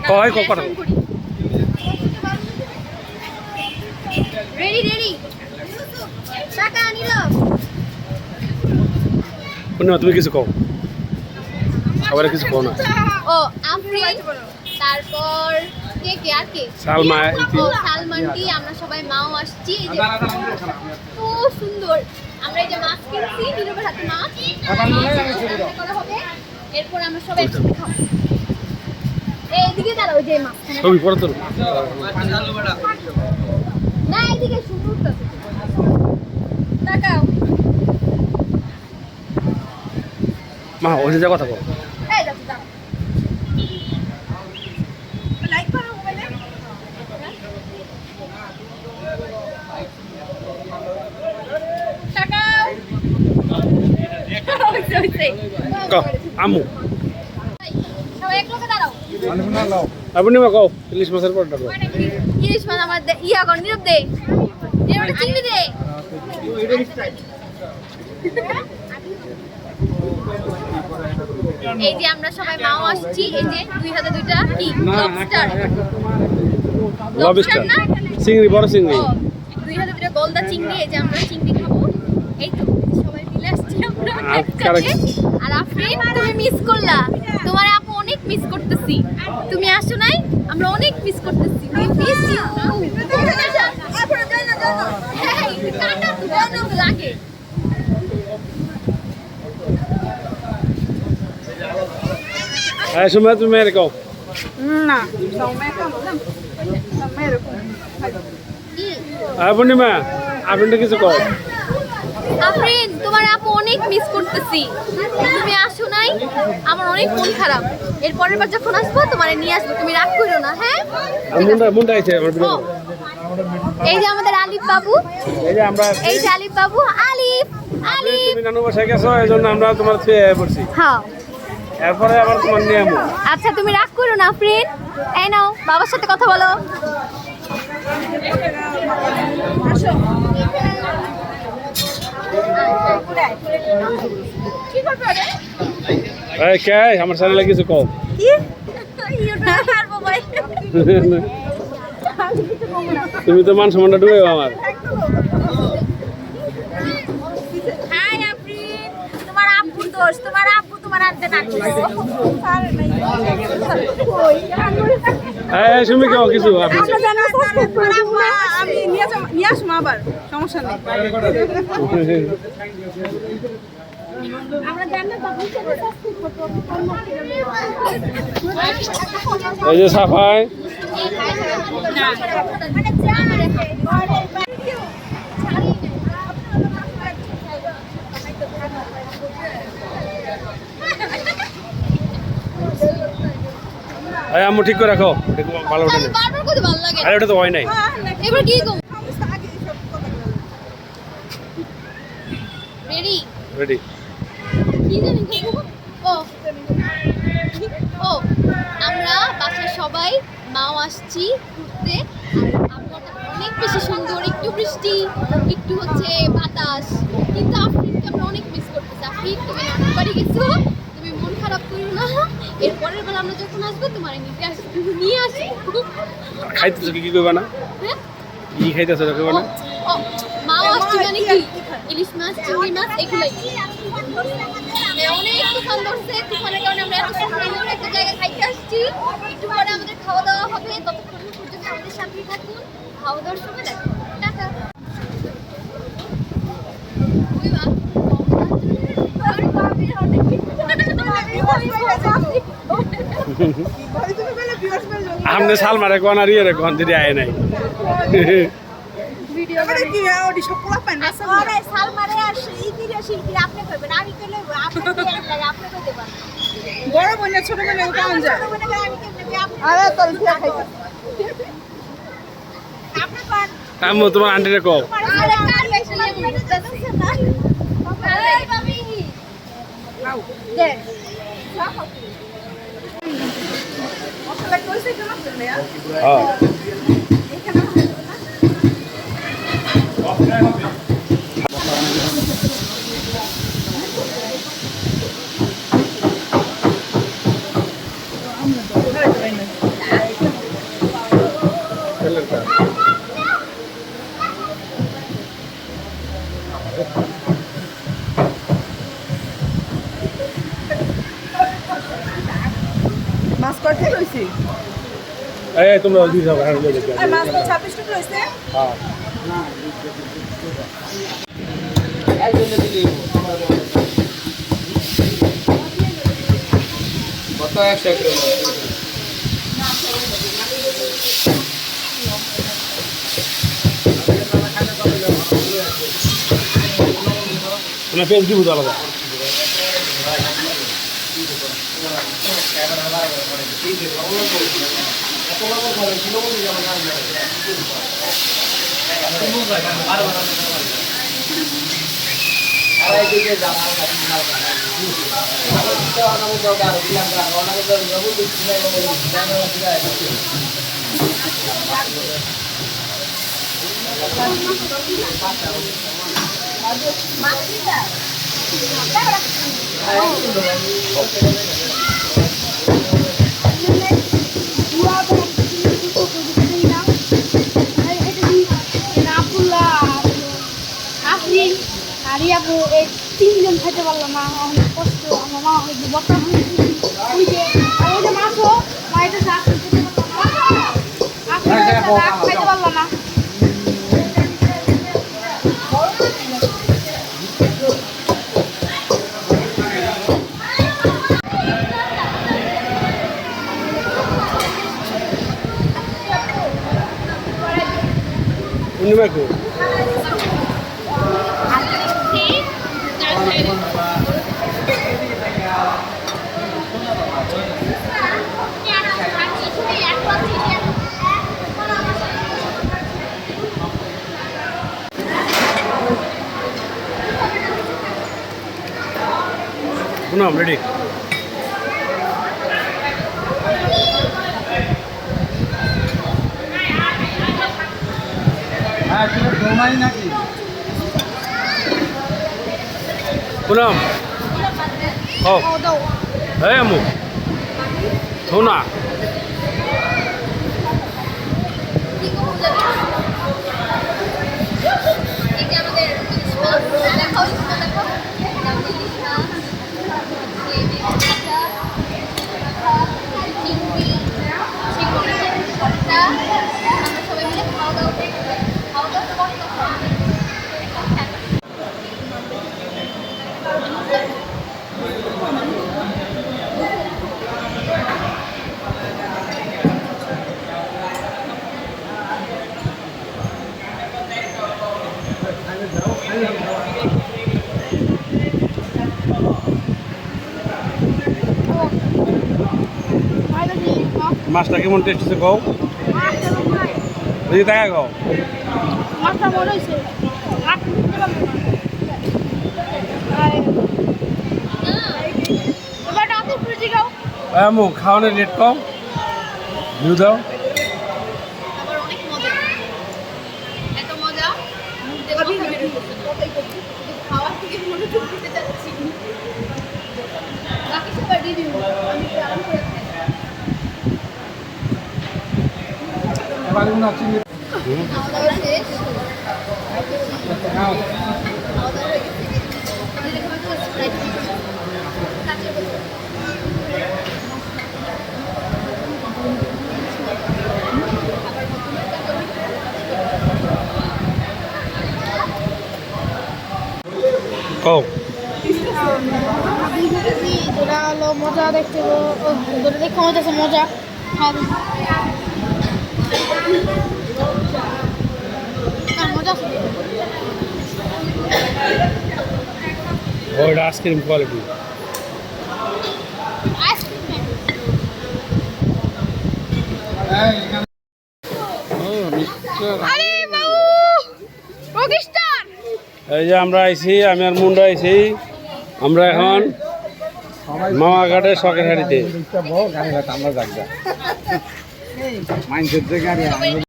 কয় কত ready ready টাকা নিল পূর্ণিমা তুমি কিছু কও আবার কিছু কও না ও আফরিন তারপর কে কে আর কে সালমা ও সালমানটি আমরা সবাই মাও আসছি এই যে তো সুন্দর আমরা এই যে মাছ কিনছি নীরবের হাতে মাছ করা হবে এরপর আমরা সবাই একসাথে খাবো এইদিকে দাঁড়াও ওই যে মাছ ছবি পড়া তো না এইদিকে সুন্দর তাকাও মা ওই যে কথা কও এই যাচ্ছে দাও লাইক করো মোবাইলে তাকাও আমু সবাই এক লোকে দাঁড়াও পূর্ণিমা কও ইলিশ মাছের পরোটা কও ইলিশ মাছ আমার ইয়া কর নীরব দে নীরবটা চিংড়ি দে এই যে আমরা সবাই মাও আসছি এই যে দুই হাতে দুইটা কি লবস্টার লবস্টার চিংড়ি বড় চিংড়ি দুই হাতে দুইটা গলদা চিংড়ি এই যে আমরা চিংড়ি খাবো এই তো সবাই মিলে আসছি আমরা একসাথে আর আফরিন তুমি মিস করলা তোমার আপু অনেক মিস করতেছি তুমি আসো নাই আমরা অনেক মিস করতেছি we miss you কাটা তো লাগে সময় তুমি এর কও না সময় কম সময় এরকম পূর্ণিমা আপনি কিছু কও আফরিন তোমার আপু অনেক মিস করতেছি তুমি আসো নাই আমার অনেক মন খারাপ এর পরের বার যখন আসবো তোমারে নিয়ে আসবো তুমি রাগ করো না হ্যাঁ মুন্ডা আইছে আমার ও, এই যে আমাদের আলিফ বাবু এই যে আমরা এই যে আলিফ বাবু আলিফ আলিফ তুমি নানু বাসায় গেছো এজন্য আমরা তোমার ছুঁয়ে পড়ছি হ্যাঁ এরপরে আবার তোমার নিয়ে আমু আচ্ছা তুমি রাগ করো না আফরিন এই নাও বাবার সাথে কথা বলো কি করবে এই কে আমার চ্যানেলে কিছু কও কি ইউটিউব ছাড়বো ভাই তুমি তো মান সম্মানটা ডুবে আমার হাই আফরিন তোমার আব্বুর দোষ তোমার আব্বু তোমার আনতে না এই সুমি কও কিছু আপনি আমি নিয়ে আসবো আবার সমস্যা নেই আমরা জানি বাবু সাথে সাবস্ক্রাইব এই যে সাফাই আরে আম্মু ঠিক করে রাখো ভালো ওঠে বারবার কত ভালো লাগে আরে ওটা তো হয় নাই এবার কি কম রেডি রেডি কি জানি ও ও আমরা বাসায় সবাই মাও আসছি ঘুরতে আর আবহাওয়াটা অনেক বেশি সুন্দর একটু বৃষ্টি একটু হচ্ছে বাতাস কিন্তু আফরিনকে আমরা অনেক মিস করতেছি আফরিন তুমি নানুর বাড়ি গেছো তুমি মন খারাপ করো না এর পরের বার আমরা যখন আসবো তোমার নিয়ে আসবো খাইতেছো কি করবা না হ্যাঁ কি খাইতেছো করবা না ও মাও আসছি মানে কি ইলিশ মাছ চিংড়ি মাছ এগুলোই অনেক তুফান ধরছে তুফানের কারণে আমরা এত সুন্দর একটা জায়গায় খাইতে আসছি একটু পরে আমাদের খাওয়া দাওয়া হবে ততক্ষণ পর্যন্ত আমাদের সাথেই থাকুন খাওয়া দাওয়ার সময় দেখো টাটা আমনে সাল মারে কোন আর ইয়ে রে কোন দিদি আয় নাই ভিডিও করে কি ওডি সব পোলা পায় না আরে সালমারে আর শিল্পীরা শিল্পী আপনি কইবেন আমি কইলে আপনি আপনি কইতে পারেন বড় বোন ছোট বোন কেমন যায় আমি কেমনে আরে তোর ফিয়া খাইতা আপনি পান আম্মু তোমার আন্টিরে কও আরে কার বেশি বুঝতেছে না এই বাবি দেখ মশলা কইছে কেন ভাইয়া হ্যাঁ এখানে মাছ কয়টা রয়েছে? এই তোমরা দুই যাও আর লয়ে যাও। আর মাছ তো 26 টাকা রয়েছে। হ্যাঁ কত 100 টাকা তোমরা পেজ দিব আলাদা। আপু এই 3 জন খাইতে পারলো না, অনেক কষ্ট। আমার মা ওই যে বকা ওই যে মাছও মায়ের শাক খাইতে পারলো না। পূর্ণিমা কো পুনম রেডি। হ্যাঁ তুমি ঘুমাই নাকি পুনম ও এই আমু সোনা মাছটা কেমন টেস্ট হচ্ছে কও দেখি দেখা কও মাছটা মনে হয়েছে এবার রাতে ফ্রিজে গাও। আমু খাওয়ানোর রেট কও ভিউ দাও। আবার অনেক মজা, এত মজা মুখ দিয়ে কথা বের হচ্ছে না। খাওয়ার থেকে মনোযোগ দিতে চাচ্ছি। বাকি সবার রিভিউ আমি একটু আরাম করে খাই। এবার না চিনি খাওয়া দাওয়া শেষ, খাওয়া দাওয়া হয়ে গেছে। আমাদের এখানে তো স্প্রাইট কাঁচা বলতে কও যেটা হলো মজা দেখতে, যেটা দেখতে মজা আছে মজা মজা আছে। ওইটা আইসক্রিম কোয়ালিটি আইসক্রিম আরে বাবু রকিস্টার। এই যে আমরা আইছি, আমি আর মুন্ডা আইছি। আমরা এখন মামাঘাটের শখের হাড়িতে গাড়ি আমরা যাক মাইন্ডের যে গাড়ি